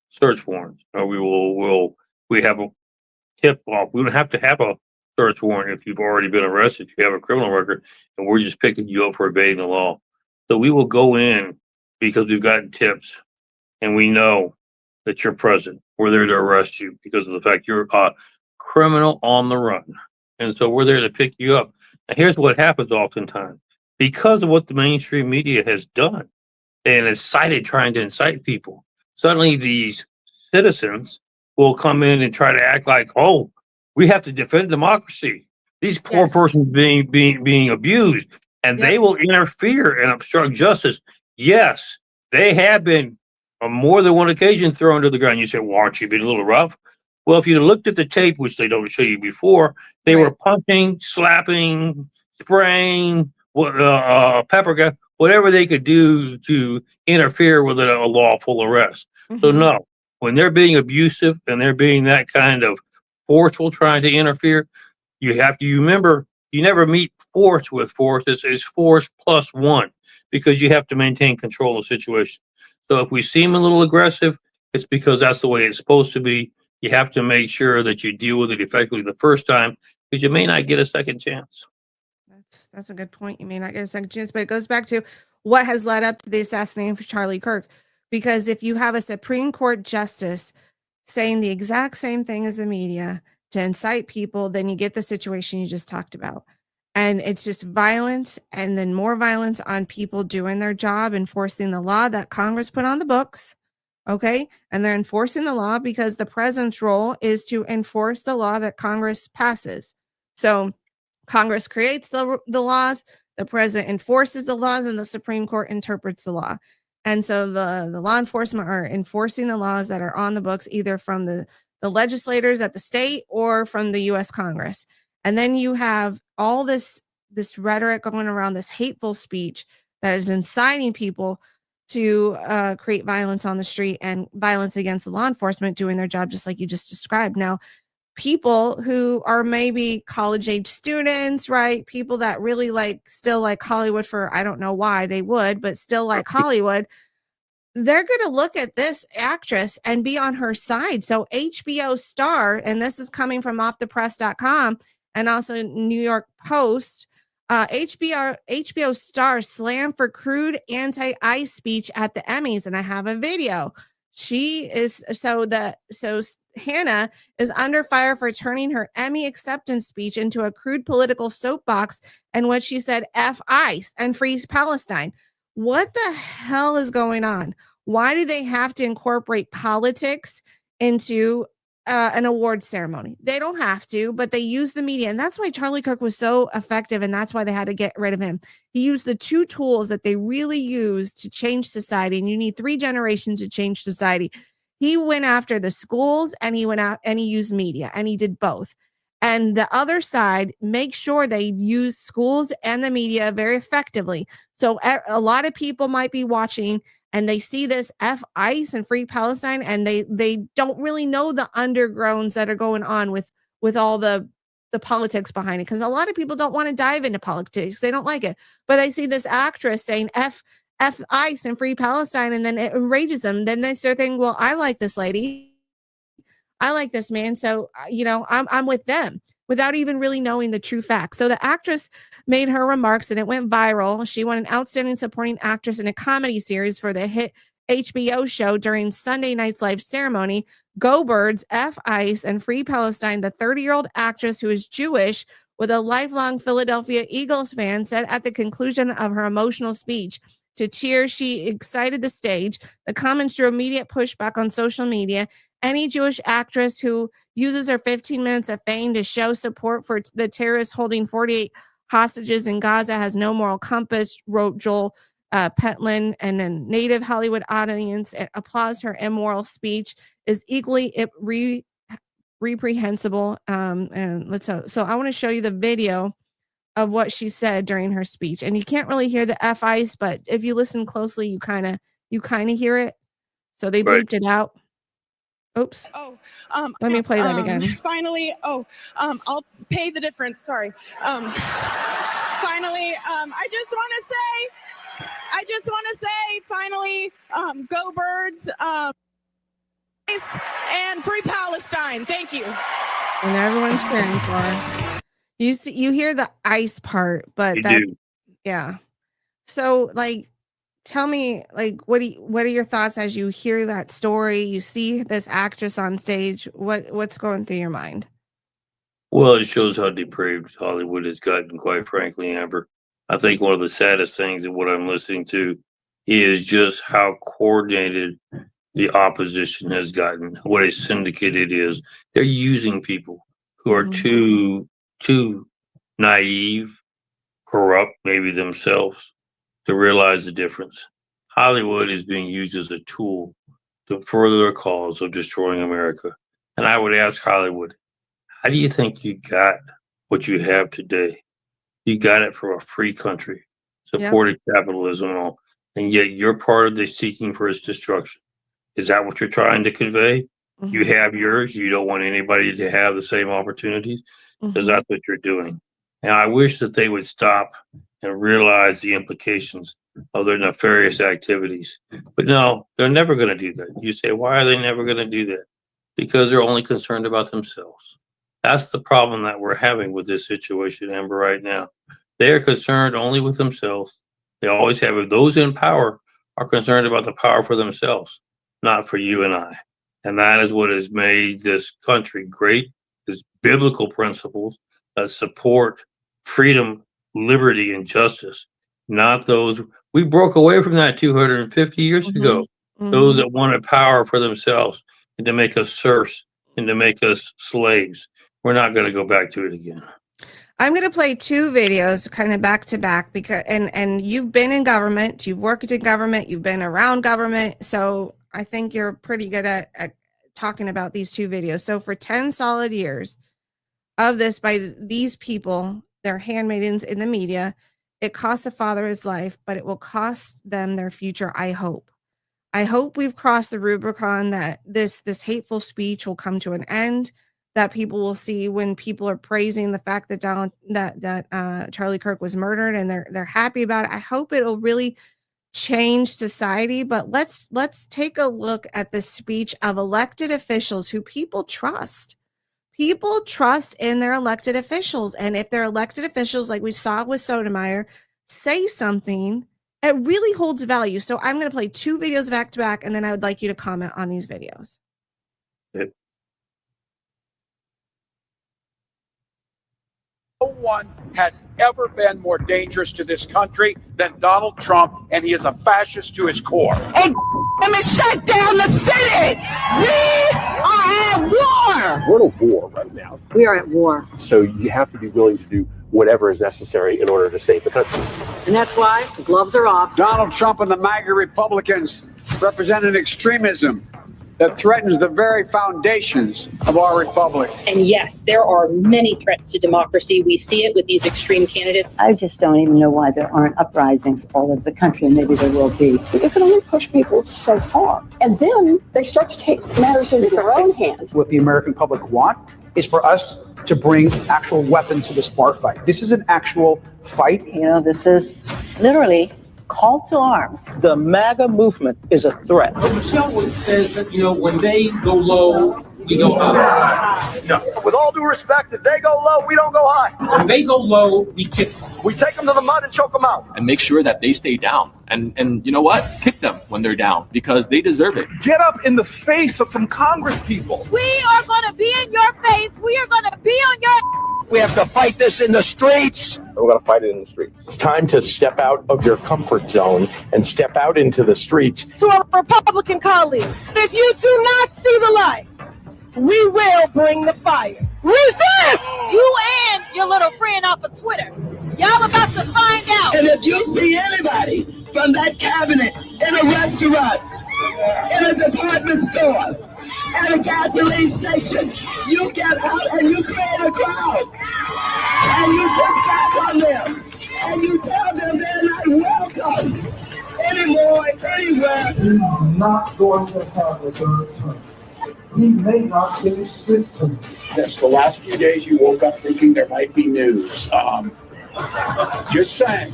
search warrants, or we have a tip off. We don't have to have a search warrant if you've already been arrested, if you have a criminal record, and we're just picking you up for evading the law. So we will go in because we've gotten tips and we know that you're present. We're there to arrest you because of the fact you're a criminal on the run. And so we're there to pick you up. And here's what happens oftentimes. Because of what the mainstream media has done and is trying to incite people, suddenly these citizens will come in and try to act like, oh, we have to defend democracy. These poor persons being abused, and they will interfere and obstruct justice. Yes, they have been on more than one occasion thrown to the ground. You say, well, aren't you being a little rough? Well, if you looked at the tape, which they don't show you before, they were punching, slapping, spraying, pepper gas, whatever they could do to interfere with a lawful arrest. So no, when they're being abusive and they're being that kind of forceful, trying to interfere, you have to remember you never meet force with force. It's force plus one, because you have to maintain control of the situation. So if we seem a little aggressive, it's because that's the way it's supposed to be. You have to make sure that you deal with it effectively the first time, because you may not get a second chance. That's a good point. You may not get a second chance, but it goes back to what has led up to the assassination of Charlie Kirk. Because if you have a Supreme Court justice saying the exact same thing as the media to incite people, then you get the situation you just talked about. And it's just violence, and then more violence on people doing their job, enforcing the law that Congress put on the books. Okay. And they're enforcing the law because the president's role is to enforce the law that Congress passes. So Congress creates the laws, the president enforces the laws, and the Supreme Court interprets the law. And so the law enforcement are enforcing the laws that are on the books, either from the legislators at the state or from the U.S. Congress. And then you have all this rhetoric going around, this hateful speech that is inciting people to create violence on the street and violence against the law enforcement doing their job, just like you just described. Now, people who are maybe college age students, right? People that really still like Hollywood, for I don't know why they would, but still like Hollywood, they're going to look at this actress and be on her side. So HBO star, and this is coming from offthepress.com and also New York Post, HBO star slammed for crude anti-ICE speech at the Emmys, and I have a video. Hannah is under fire for turning her Emmy acceptance speech into a crude political soapbox in which she said F ICE and free Palestine. What the hell is going on? Why do they have to incorporate politics into an award ceremony? They don't have to, but they use the media. And that's why Charlie Kirk was so effective. And that's why they had to get rid of him. He used the two tools that they really use to change society. And you need 3 generations to change society. He went after the schools, and he went out and he used media, and he did both. And the other side, make sure they use schools and the media very effectively. So a lot of people might be watching and they see this F ICE and free Palestine, and they don't really know the undergrounds that are going on with all the politics behind it. Because a lot of people don't want to dive into politics. They don't like it. But they see this actress saying F ICE and free Palestine, and then it enrages them. Then they start thinking, well, I like this lady. I like this man. So, I'm with them, without even really knowing the true facts. So the actress made her remarks and it went viral. She won an outstanding supporting actress in a comedy series for the hit HBO show during Sunday night's live ceremony, Go Birds, F ICE, and Free Palestine, the 30-year-old actress who is Jewish with a lifelong Philadelphia Eagles fan, said at the conclusion of her emotional speech to cheer, she excited the stage. The comments drew immediate pushback on social media. Any Jewish actress who uses her 15 minutes of fame to show support for the terrorists holding 48 hostages in Gaza has no moral compass, wrote Joel Petlin, and a native Hollywood audience applauds her immoral speech is equally reprehensible. And so I want to show you the video of what she said during her speech, and you can't really hear the F ICE, but if you listen closely, you kind of hear it. So they bleeped it out. Oops. Oh, let me play that again. Finally, I'll pay the difference. Sorry. Finally, I just want to say, finally, Go Birds, and Free Palestine. Thank you. And everyone's cheering for her. You hear the ICE part, but yeah. So like, tell me, like, what are your thoughts as you hear that story? You see this actress on stage. What's going through your mind? Well, it shows how depraved Hollywood has gotten, quite frankly, Amber. I think one of the saddest things in what I'm listening to is just how coordinated the opposition has gotten, what a syndicate it is. They're using people who are too naive, corrupt, maybe themselves, to realize the difference. Hollywood is being used as a tool to further their cause of destroying America. And I would ask Hollywood, how do you think you got what you have today? You got it from a free country, supported capitalism and all, and yet you're part of the seeking for its destruction. Is that what you're trying to convey? You have yours. You don't want anybody to have the same opportunities, because that's what you're doing. And I wish that they would stop and realize the implications of their nefarious activities. But no, they're never going to do that. You say, why are they never going to do that? Because they're only concerned about themselves. That's the problem that we're having with this situation, Amber, right now. They are concerned only with themselves. They always have it. Those in power are concerned about the power for themselves, not for you and I. And that is what has made this country great, is biblical principles that support freedom, liberty, and justice, not those. We broke away from that 250 years ago. Those that wanted power for themselves and to make us serfs and to make us slaves. We're not going to go back to it again. I'm going to play two videos kind of back to back because, and you've been in government, you've worked in government, you've been around government. So I think you're pretty good at talking about these two videos. So for 10 solid years of this by these people, their handmaidens in the media, it costs a father his life, but it will cost them their future. I hope we've crossed the Rubicon, that this hateful speech will come to an end, that people will see when people are praising the fact that Charlie Kirk was murdered and they're happy about it. I hope it'll really change society. But let's take a look at the speech of elected officials who people trust. People trust in their elected officials. And if their elected officials, like we saw with Sotomayor, say something, it really holds value. So I'm going to play two videos back to back, and then I would like you to comment on these videos. No one has ever been more dangerous to this country than Donald Trump, and he is a fascist to his core. And shut down the Senate! We are at war! We're at war right now. We are at war. So you have to be willing to do whatever is necessary in order to save the country. And that's why the gloves are off. Donald Trump and the MAGA Republicans represent an extremism that threatens the very foundations of our republic. And yes, there are many threats to democracy. We see it with these extreme candidates. I just don't even know why there aren't uprisings all over the country, and maybe there will be. But you can only push people so far. And then they start to take matters into their own hands. What the American public want is for us to bring actual weapons to this bar fight. This is an actual fight. You know, this is literally call to arms. The MAGA movement is a threat. Michelle says that, when they go low, we go high. No. With all due respect, if they go low, we don't go high. When they go low, we kick them. We take them to the mud and choke them out. And make sure that they stay down. And you know what? Pick them when they're down because they deserve it. Get up in the face of some Congress people. We are going to be in your face. We are going to be on your. We have to fight this in the streets. We're going to fight it in the streets. It's time to step out of your comfort zone and step out into the streets. To our Republican colleagues, if you do not see the light, we will bring the fire. Resist! You and your little friend off of Twitter. Y'all about to find out. And if you see anybody from that cabinet in a restaurant, in a department store, at a gasoline station, you get out and you create a crowd. And you push back on them. And you tell them they're not welcome anymore, anywhere. He's not going to have a third term. He may not finish this term. Yes, the last few days you woke up thinking there might be news. Just saying.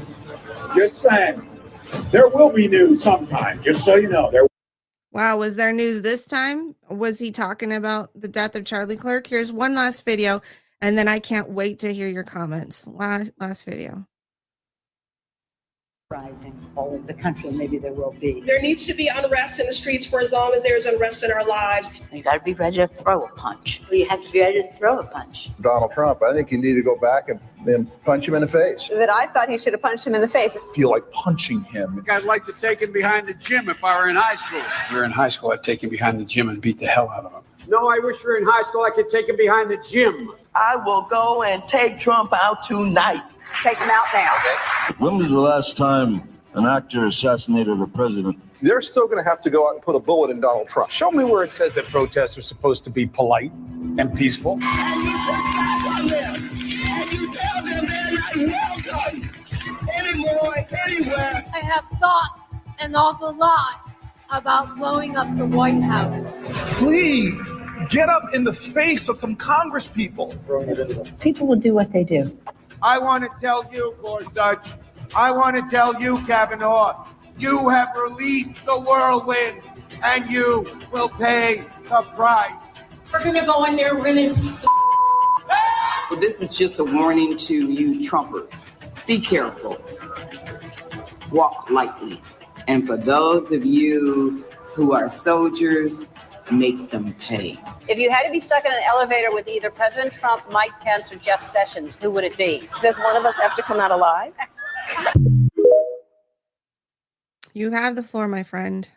There will be news sometime, just so you know. Wow, was there news this time? Was he talking about the death of Charlie Kirk? Here's one last video, and then I can't wait to hear your comments. Last video. Risings all over the country, and maybe there will be. There needs to be unrest in the streets for as long as there's unrest in our lives. You got to be ready to throw a punch. You have to be ready to throw a punch. Donald Trump, I think you need to go back and punch him in the face. That I thought he should have punched him in the face. I feel like punching him. I'd like to take him behind the gym if I were in high school. If we were in high school, I'd take him behind the gym and beat the hell out of him. No, I wish we were in high school. I could take him behind the gym. I will go and take Trump out tonight. Take him out now. When was the last time an actor assassinated a president? They're still going to have to go out and put a bullet in Donald Trump. Show me where it says that protests are supposed to be polite and peaceful. And you push back on them. And you tell them they're not welcome anymore, anywhere. I have thought an awful lot about blowing up the White House. Please get up in the face of some Congress people. People will do what they do. I want to tell you, Gorsuch, I want to tell you, Kavanaugh, you have released the whirlwind, and you will pay the price. We're going to go in there, we're going to... Well, this is just a warning to you Trumpers. Be careful. Walk lightly. And for those of you who are soldiers, make them pay. If you had to be stuck in an elevator with either President Trump, Mike Pence, or Jeff Sessions, who would it be? Does one of us have to come out alive? You have the floor, my friend.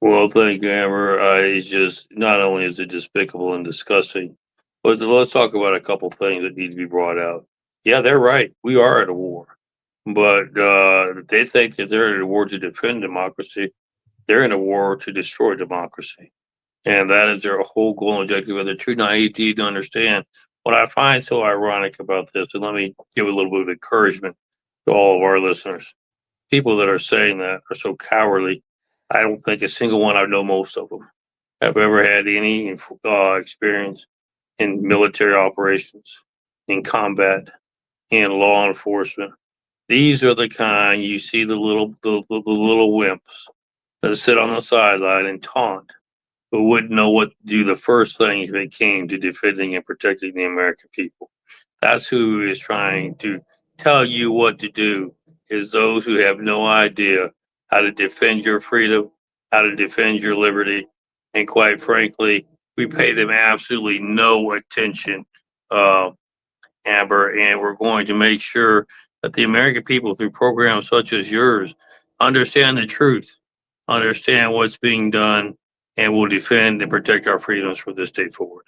Well, thank you, Amber. I just, not only is it despicable and disgusting, but let's talk about a couple things that need to be brought out. Yeah, they're right. We are at a war. But they think that they're in a war to defend democracy. They're in a war to destroy democracy. And that is their whole goal and objective. And they're too naive to even understand. What I find so ironic about this, and let me give a little bit of encouragement to all of our listeners. People that are saying that are so cowardly. I don't think a single one, I know most of them, have ever had any experience in military operations, in combat, in law enforcement. These are the kind you see the little wimps that sit on the sideline and taunt, but wouldn't know what to do the first thing if it came to defending and protecting the American people. That's who is trying to tell you what to do, is those who have no idea how to defend your freedom, how to defend your liberty. And quite frankly, we pay them absolutely no attention, Amber, and we're going to make sure that the American people, through programs such as yours, understand the truth, understand what's being done, and will defend and protect our freedoms from this day forward.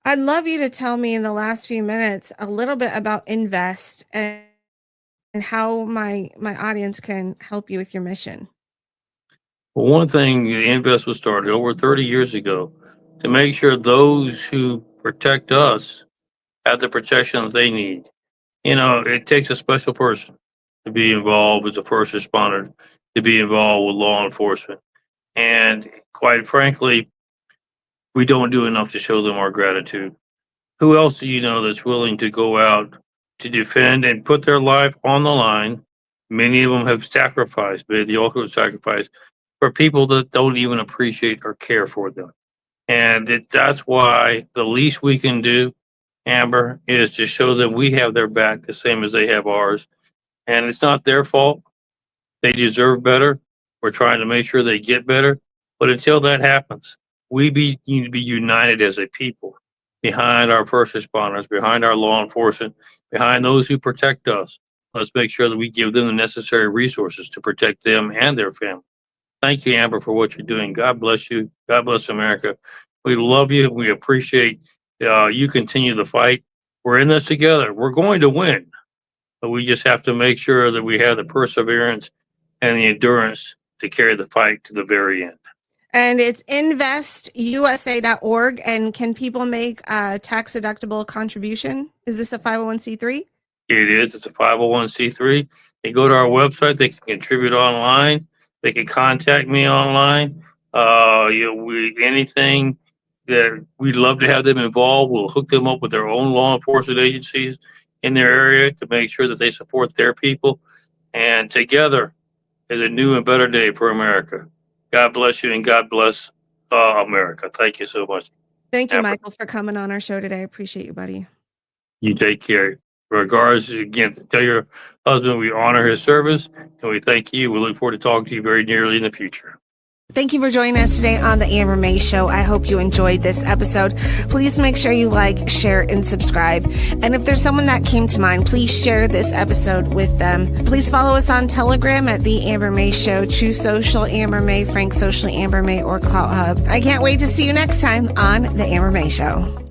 I'd love you to tell me in the last few minutes a little bit about Invest and how my audience can help you with your mission. Well, one thing, Invest was started over 30 years ago to make sure those who protect us have the protections they need. You know, it takes a special person to be involved as a first responder, to be involved with law enforcement. And quite frankly, we don't do enough to show them our gratitude. Who else do you know that's willing to go out to defend and put their life on the line? Many of them have sacrificed, made the ultimate sacrifice for people that don't even appreciate or care for them. And that's why the least we can do, Amber, is to show them we have their back the same as they have ours. And it's not their fault. They deserve better. We're trying to make sure they get better. But until that happens, we need to be united as a people behind our first responders, behind our law enforcement, behind those who protect us. Let's make sure that we give them the necessary resources to protect them and their family. Thank you, Amber, for what you're doing. God bless you. God bless America. We love you. We appreciate you continue the fight. We're in this together. We're going to win. But we just have to make sure that we have the perseverance and the endurance to carry the fight to the very end. And it's investusa.org. And can people make a tax-deductible contribution? Is this a 501c3? It is. It's a 501c3. They go to our website. They can contribute online. They can contact me online. Anything that we'd love to have them involved. We'll hook them up with their own law enforcement agencies in their area to make sure that they support their people. And together is a new and better day for America. God bless you and God bless America. Thank you so much. Thank you, Michael, for coming on our show today. I appreciate you, buddy. You take care. Regards, again, tell your husband we honor his service and we thank you. We look forward to talking to you very nearly in the future. Thank you for joining us today on the Amber May Show. I hope you enjoyed this episode. Please make sure you like, share, and subscribe. And if there's someone that came to mind, please share this episode with them. Please follow us on Telegram at The Amber May Show, True Social Amber May, Frank Socially Amber May, or Clout Hub. I can't wait to see you next time on the Amber May Show.